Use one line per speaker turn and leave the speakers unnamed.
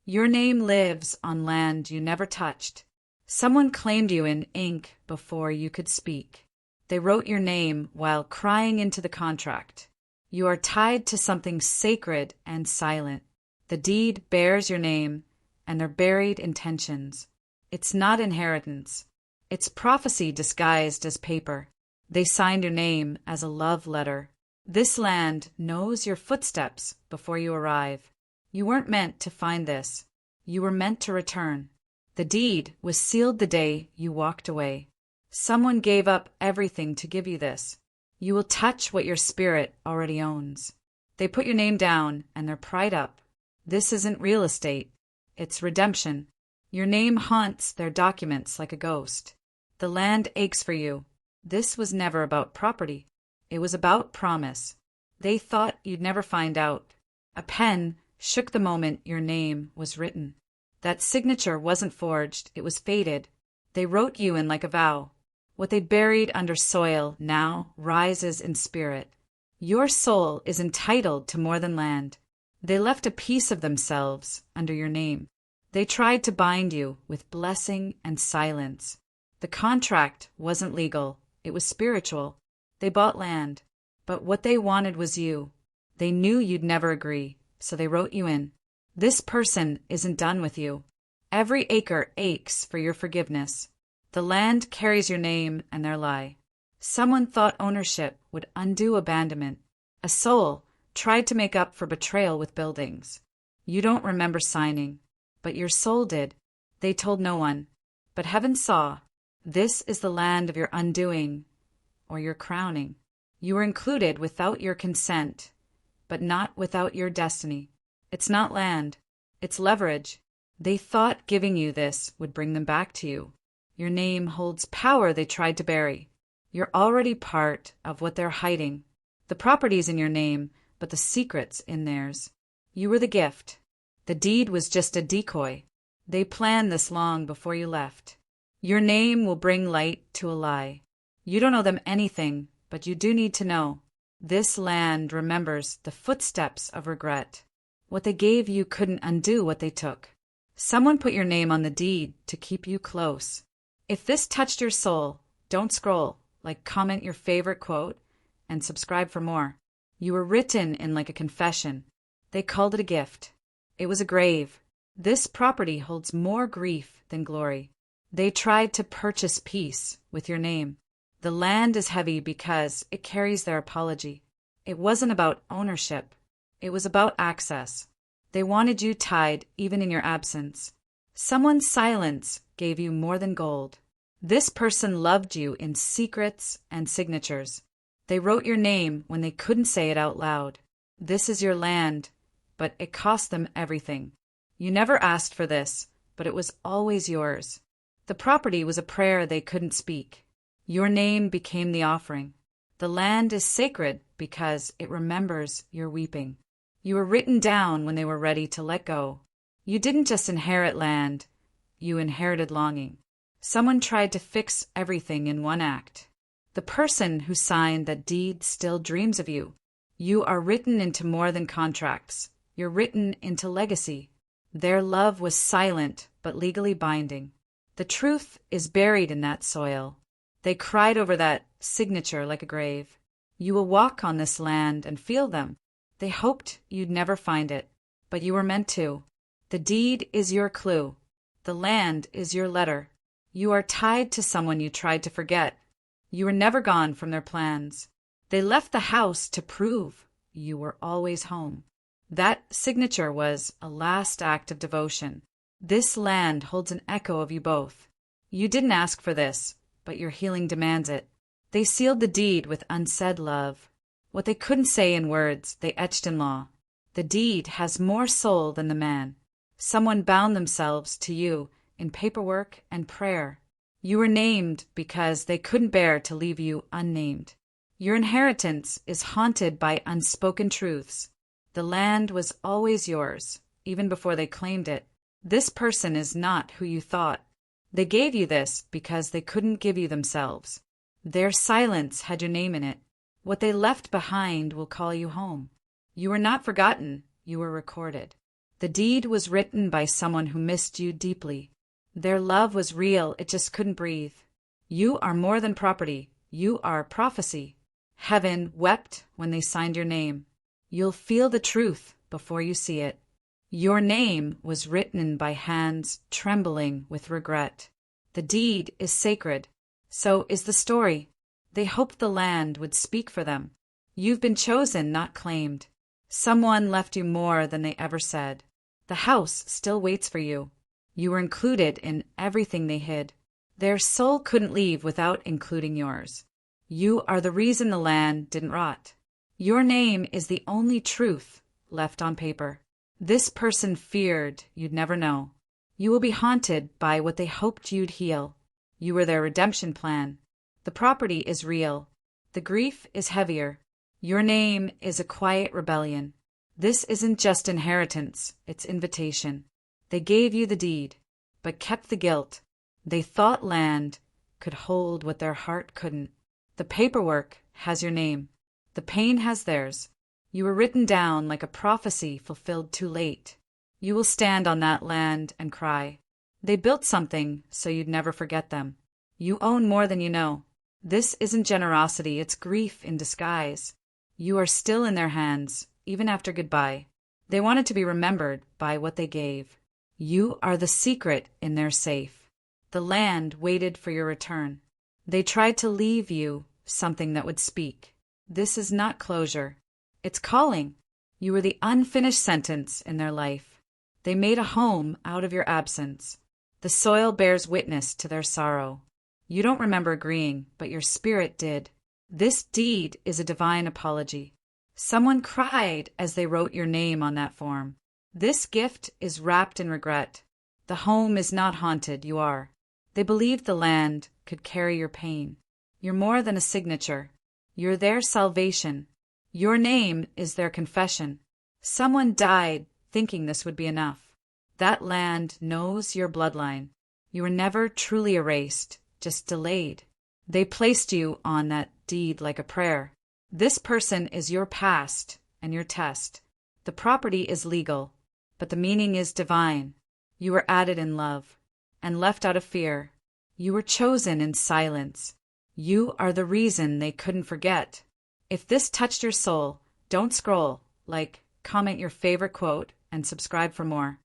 Your name lives on land you never touched. Someone claimed you in ink before you could speak. They wrote your name while crying into the contract. You are tied to something sacred and silent. The deed bears your name and their buried intentions. It's not inheritance. It's prophecy disguised as paper. They signed your name as a love letter. This land knows your footsteps before you arrive. You weren't meant to find this. You were meant to return. The deed was sealed the day you walked away. Someone gave up everything to give you this. You will touch what your spirit already owns. They put your name down and their pride up. This isn't real estate. It's redemption. Your name haunts their documents like a ghost. The land aches for you. This was never about property. It was about promise. They thought you'd never find out. A pen shook the moment your name was written. That signature wasn't forged, it was faded. They wrote you in like a vow. What they buried under soil now rises in spirit. Your soul is entitled to more than land. They left a piece of themselves under your name. They tried to bind you with blessing and silence. The contract wasn't legal, it was spiritual. They bought land, but what they wanted was you. They knew you'd never agree, so they wrote you in. This person isn't done with you. Every acre aches for your forgiveness. The land carries your name and their lie. Someone thought ownership would undo abandonment. A soul tried to make up for betrayal with buildings. You don't remember signing, but your soul did. They told no one. But heaven saw. This is the land of your undoing, or your crowning. You were included without your consent, but not without your destiny. It's not land, it's leverage. They thought giving you this would bring them back to you. Your name holds power they tried to bury. You're already part of what they're hiding. The property's in your name, but the secret's in theirs. You were the gift. The deed was just a decoy. They planned this long before you left. Your name will bring light to a lie. You don't owe them anything, but you do need to know. This land remembers the footsteps of regret. What they gave you couldn't undo what they took. Someone put your name on the deed to keep you close. If this touched your soul, don't scroll. Comment your favorite quote, and subscribe for more. You were written in like a confession. They called it a gift. It was a grave. This property holds more grief than glory. They tried to purchase peace with your name. The land is heavy because it carries their apology. It wasn't about ownership. It was about access. They wanted you tied even in your absence. Someone's silence gave you more than gold. This person loved you in secrets and signatures. They wrote your name when they couldn't say it out loud. This is your land, but it cost them everything. You never asked for this, but it was always yours. The property was a prayer they couldn't speak. Your name became the offering. The land is sacred because it remembers your weeping. You were written down when they were ready to let go. You didn't just inherit land, you inherited longing. Someone tried to fix everything in one act. The person who signed that deed still dreams of you. You are written into more than contracts. You're written into legacy. Their love was silent but legally binding. The truth is buried in that soil. They cried over that signature like a grave. You will walk on this land and feel them. They hoped you'd never find it, but you were meant to. The deed is your clue. The land is your letter. You are tied to someone you tried to forget. You were never gone from their plans. They left the house to prove you were always home. That signature was a last act of devotion. This land holds an echo of you both. You didn't ask for this, but your healing demands it. They sealed the deed with unsaid love. What they couldn't say in words, they etched in law. The deed has more soul than the man. Someone bound themselves to you in paperwork and prayer. You were named because they couldn't bear to leave you unnamed. Your inheritance is haunted by unspoken truths. The land was always yours, even before they claimed it. This person is not who you thought. They gave you this because they couldn't give you themselves. Their silence had your name in it. What they left behind will call you home. You were not forgotten, you were recorded. The deed was written by someone who missed you deeply. Their love was real, it just couldn't breathe. You are more than property, you are prophecy. Heaven wept when they signed your name. You'll feel the truth before you see it. Your name was written by hands trembling with regret. The deed is sacred. So is the story. They hoped the land would speak for them. You've been chosen, not claimed. Someone left you more than they ever said. The house still waits for you. You were included in everything they hid. Their soul couldn't leave without including yours. You are the reason the land didn't rot. Your name is the only truth left on paper. This person feared you'd never know. You will be haunted by what they hoped you'd heal. You were their redemption plan. The property is real. The grief is heavier. Your name is a quiet rebellion. This isn't just inheritance, it's invitation. They gave you the deed, but kept the guilt. They thought land could hold what their heart couldn't. The paperwork has your name. The pain has theirs. You were written down like a prophecy fulfilled too late. You will stand on that land and cry. They built something so you'd never forget them. You own more than you know. This isn't generosity, it's grief in disguise. You are still in their hands, even after goodbye. They wanted to be remembered by what they gave. You are the secret in their safe. The land waited for your return. They tried to leave you something that would speak. This is not closure. It's calling. You were the unfinished sentence in their life. They made a home out of your absence. The soil bears witness to their sorrow. You don't remember agreeing, but your spirit did. This deed is a divine apology. Someone cried as they wrote your name on that form. This gift is wrapped in regret. The home is not haunted, you are. They believed the land could carry your pain. You're more than a signature. You're their salvation. Your name is their confession. Someone died thinking this would be enough. That land knows your bloodline. You were never truly erased, just delayed. They placed you on that deed like a prayer. This person is your past and your test. The property is legal, but the meaning is divine. You were added in love and left out of fear. You were chosen in silence. You are the reason they couldn't forget. If this touched your soul, don't scroll, like, comment your favorite quote, and subscribe for more.